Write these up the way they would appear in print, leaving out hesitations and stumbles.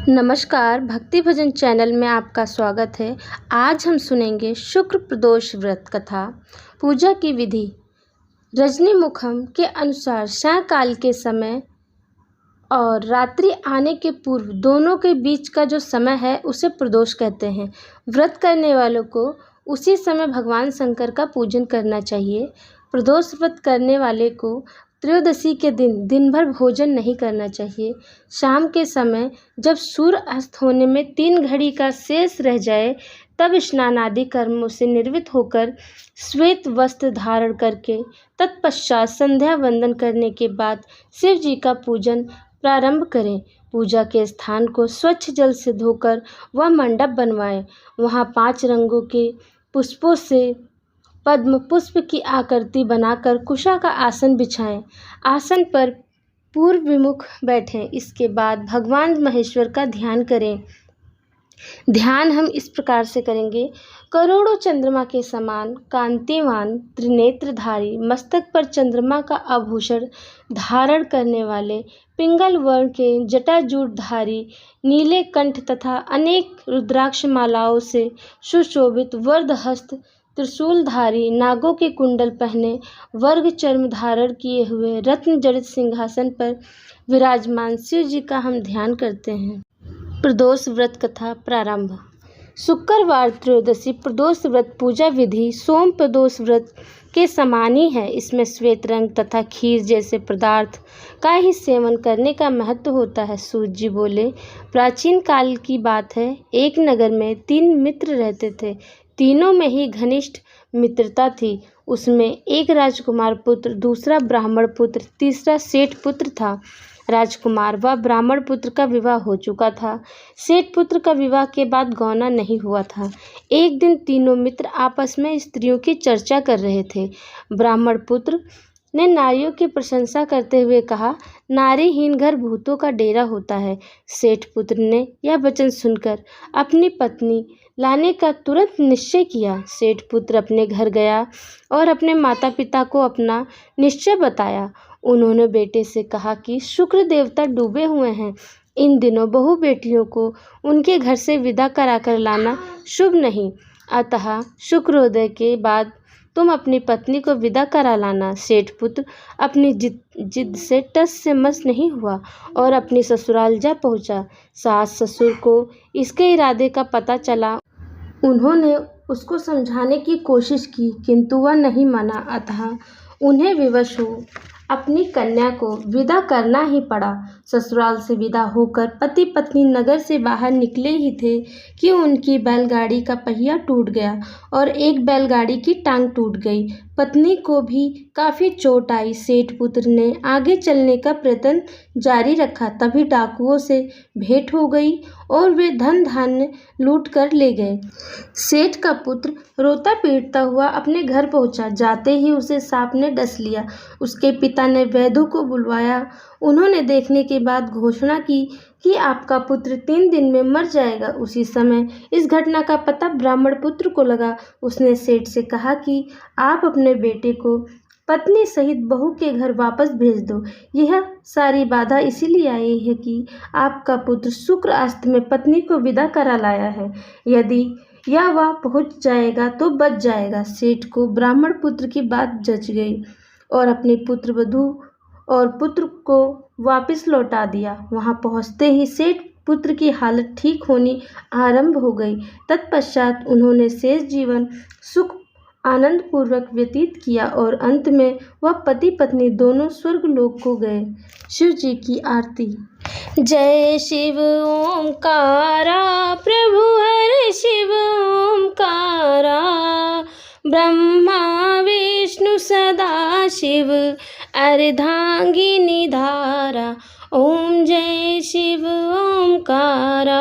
नमस्कार, भक्ति भजन चैनल में आपका स्वागत है। आज हम सुनेंगे शुक्र प्रदोष व्रत कथा। पूजा की विधि। रजनी मुखम के अनुसार सायंकाल के समय और रात्रि आने के पूर्व दोनों के बीच का जो समय है उसे प्रदोष कहते हैं। व्रत करने वालों को उसी समय भगवान शंकर का पूजन करना चाहिए। प्रदोष व्रत करने वाले को त्रयोदशी के दिन भर भोजन नहीं करना चाहिए। शाम के समय जब सूर्य अस्त होने में 3 घड़ी का शेष रह जाए तब स्नान आदि कर्मों से निर्वृत्त होकर श्वेत वस्त्र धारण करके तत्पश्चात संध्या वंदन करने के बाद शिव जी का पूजन प्रारंभ करें। पूजा के स्थान को स्वच्छ जल से धोकर वह मंडप बनवाएं। वहाँ 5 रंगों के पुष्पों से पद्म पुष्प की आकृति बनाकर कुशा का आसन बिछाएं। आसन पर पूर्व विमुख बैठें। इसके बाद भगवान महेश्वर का ध्यान करें। ध्यान हम इस प्रकार से करेंगे। करोड़ों चंद्रमा के समान कांतिवान त्रिनेत्रधारी, मस्तक पर चंद्रमा का आभूषण धारण करने वाले, पिंगल वर्ण के जटाजूटधारी, नीले कंठ तथा अनेक रुद्राक्ष मालाओं से सुशोभित, वर्धहस्त त्रिशूलधारी, नागों के कुंडल पहने, वर्ग चर्म धारण किए हुए, रत्न जड़ित सिंहासन पर विराजमान शिव जी का हम ध्यान करते हैं। प्रदोष व्रत कथा प्रारंभ। शुक्रवार त्रयोदशी प्रदोष व्रत पूजा विधि सोम प्रदोष व्रत के समान ही है। इसमें श्वेत रंग तथा खीर जैसे पदार्थ का ही सेवन करने का महत्व होता है। सूत जी बोले, प्राचीन काल की बात है, एक नगर में 3 मित्र रहते थे। तीनों में ही घनिष्ठ मित्रता थी। उसमें एक राजकुमार पुत्र, दूसरा ब्राह्मण पुत्र, तीसरा सेठ पुत्र था। राजकुमार व ब्राह्मण पुत्र का विवाह हो चुका था। सेठ पुत्र का विवाह के बाद गौना नहीं हुआ था। एक दिन तीनों मित्र आपस में स्त्रियों की चर्चा कर रहे थे। ब्राह्मण पुत्र ने नारियों की प्रशंसा करते हुए कहा, नारीहीन घर भूतों का डेरा होता है। सेठ पुत्र ने यह वचन सुनकर अपनी पत्नी लाने का तुरंत निश्चय किया। सेठ पुत्र अपने घर गया और अपने माता पिता को अपना निश्चय बताया। उन्होंने बेटे से कहा कि शुक्र देवता डूबे हुए हैं। इन दिनों बहू बेटियों को उनके घर से विदा कराकर लाना शुभ नहीं, अतः शुक्रोदय के बाद तुम अपनी पत्नी को विदा करा लाना। सेठ पुत्र अपनी जिद से टस से मस नहीं हुआ और अपनी ससुराल जा पहुंचा। सास ससुर को इसके इरादे का पता चला। उन्होंने उसको समझाने की कोशिश की किंतु वह नहीं माना, अतः उन्हें विवश हो अपनी कन्या को विदा करना ही पड़ा। ससुराल से विदा होकर पति पत्नी नगर से बाहर निकले ही थे कि उनकी बैलगाड़ी का पहिया टूट गया और एक बैलगाड़ी की टांग टूट गई। पत्नी को भी काफ़ी चोट आई। सेठ पुत्र ने आगे चलने का प्रयत्न जारी रखा, तभी डाकुओं से भेंट हो गई और वे धन धान्य लूट कर ले गए। सेठ का पुत्र रोता पीटता हुआ अपने घर पहुंचा। जाते ही उसे सांप ने डस लिया। उसके पिता ने वैद्यों को बुलवाया। उन्होंने देखने के बाद घोषणा की कि आपका पुत्र 3 दिन में मर जाएगा। उसी समय इस घटना का पता ब्राह्मण पुत्र को लगा। उसने सेठ से कहा कि आप अपने बेटे को पत्नी सहित बहू के घर वापस भेज दो। यह सारी बाधा इसीलिए आई है कि आपका पुत्र शुक्र अस्त में पत्नी को विदा करा लाया है। यदि या वह पहुंच जाएगा तो बच जाएगा। सेठ को ब्राह्मण पुत्र की बात जच गई और अपनी पुत्र वधू और पुत्र को वापस लौटा दिया। वहां पहुंचते ही सेठ पुत्र की हालत ठीक होनी आरंभ हो गई। तत्पश्चात उन्होंने शेष जीवन सुख आनंद पूर्वक व्यतीत किया और अंत में वह पति पत्नी दोनों स्वर्ग लोक को गए। शिव जी की आरती। जय शिव ओंकारा, प्रभु हर शिव ओंकारा, ब्रह्मा विष्णु सदा शिव, अर्धांगिनी धारा। ओम जय शिव ओंकारा,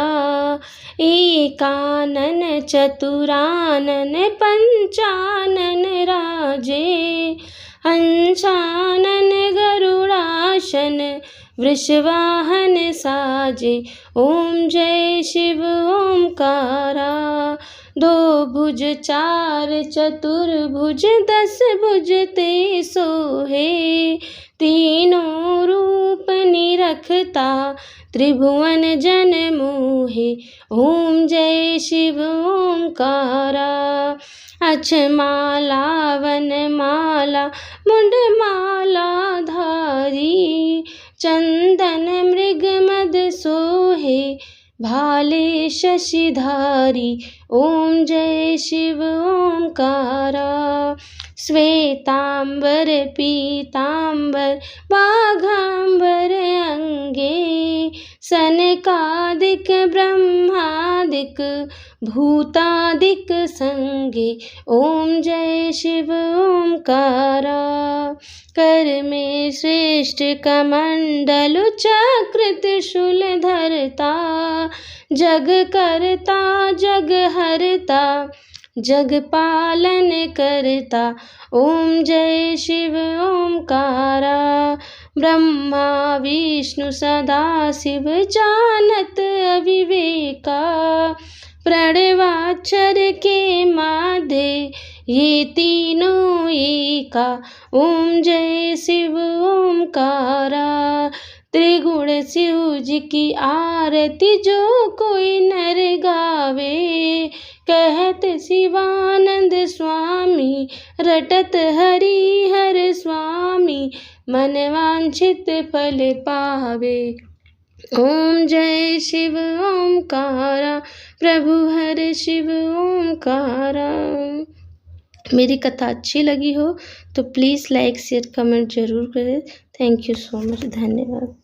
एकानन चतुरानन पंचानन राजे, हंसानन गरुड़ासन वृषवाहन साजे। ओम जय शिव ओंकारा, 2 भुज 4 चतुर्भुज 10 भुज ते सोहे, तीनों रूप निरखता त्रिभुवन जन मोहे। ओम जय शिव ओंकारा। अक्षमाला वनमाला मुंडमाला धारी, चंदन मृग मद सोहे भाले शशिधारी। ओम जय शिव ओंकारा। श्वेतांबर पीतांबर बाघांबर अंगे, सनकादिक ब्रह्मादिक भूतादिक संगे। ओम जय शिव ओंकारा। कर में श्रेष्ठ कमंडलु चक्र त्रिशूल धरता, जग करता जग हरता जग पालन करता। ओम जय शिव ओंकारा। ब्रह्मा विष्णु सदा शिव जानत अविवेका, प्रणवाक्षर के माधे ये तीनों एका। ओम जय शिव ओंकारा। त्रिगुण शिव जी की आरती जो कोई नर गावे, कहत शिवानंद स्वामी रटत हरि हर स्वामी, मन वांछित फल पावे। ओम जय शिव ओंकारा। प्रभु हर शिव ओंकारा। मेरी कथा अच्छी लगी हो तो प्लीज़ लाइक शेयर कमेंट ज़रूर करें। Thank you so much. धन्यवाद।